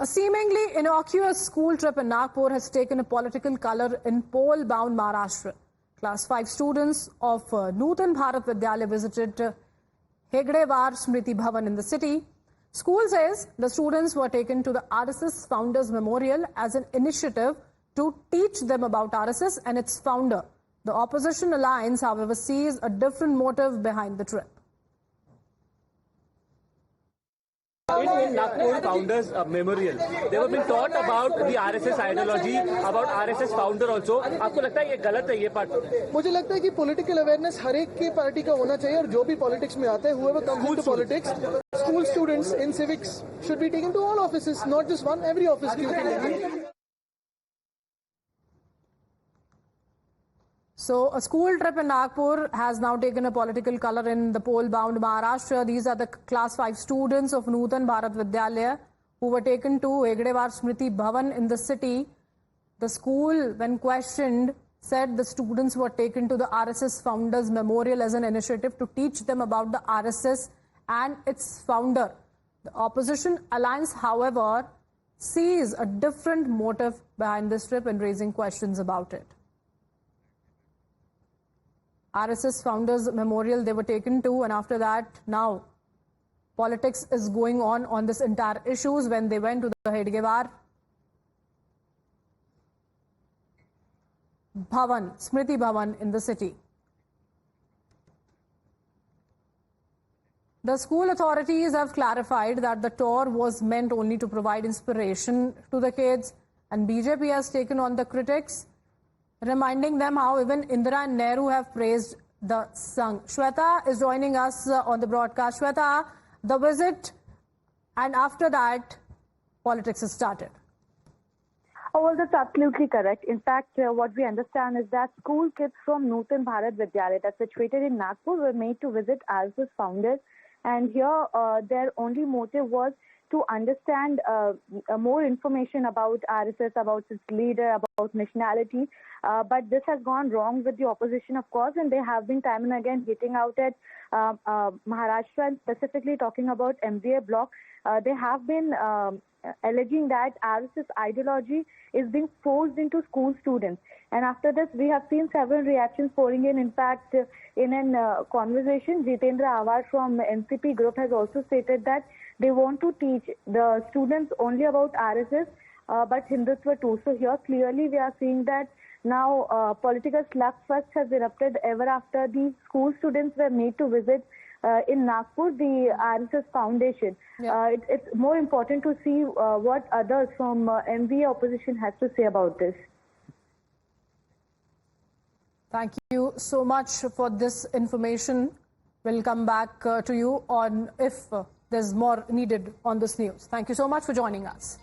A seemingly innocuous school trip in Nagpur has taken a political color in pole-bound Maharashtra. Class 5 students of Nutan Bharat Vidyalaya visited Hegdewar Smriti Bhavan in the city. School says the students were taken to the RSS Founders Memorial as an initiative to teach them about RSS and its founder. The opposition alliance, however, sees a different motive behind the trip. In Nagpur Founders Memorial, they were being taught about the RSS ideology, about RSS founder also. आपको लगता है ये गलत है ये part? मुझे लगता है कि पॉलिटिकल अवेयरनेस हर एक की पार्टी का होना चाहिए और जो भी पॉलिटिक्स में आते हैं whoever comes into politics, school students in civics should be taken to all offices, not just one, every office. So, a school trip in Nagpur has now taken a political color in the pole-bound Maharashtra. These are the class 5 students of Nutan Bharat Vidyalaya who were taken to Hegdewar Smriti Bhavan in the city. The school, when questioned, said the students were taken to the RSS Founders Memorial as an initiative to teach them about the RSS and its founder. The opposition alliance, however, sees a different motive behind this trip and raising questions about it. RSS Founders Memorial they were taken to, and after that now politics is going on this entire issues when they went to the Hegdewar Bhavan, Smriti Bhavan in the city. The school authorities have clarified that the tour was meant only to provide inspiration to the kids, and BJP has taken on the critics, reminding them how even Indira and Nehru have praised the Sangh. Shweta is joining us on the broadcast. Shweta, the visit and after that, politics has started. Oh, well, that's absolutely correct. In fact, what we understand is that school kids from Nutan Bharat Vidyalaya that's situated in Nagpur were made to visit RSS founders. And here, their only motive was to understand more information about RSS, about its leader, about nationality. But this has gone wrong with the opposition, of course, and they have been time and again hitting out at Maharashtra and specifically talking about MBA bloc. They have been alleging that RSS ideology is being forced into school students. And after this, we have seen several reactions pouring in. In fact, in a conversation, Jitendra Awar from NCP group has also stated that they want to teach the students only about RSS, but Hindutva too. So here, clearly, we are seeing that now political slugfest has erupted ever after the school students were made to visit in Nagpur, the RSS Foundation. Yeah. It's more important to see what others from MBA opposition has to say about this. Thank you so much for this information. We'll come back to you on if there's more needed on this news. Thank you so much for joining us.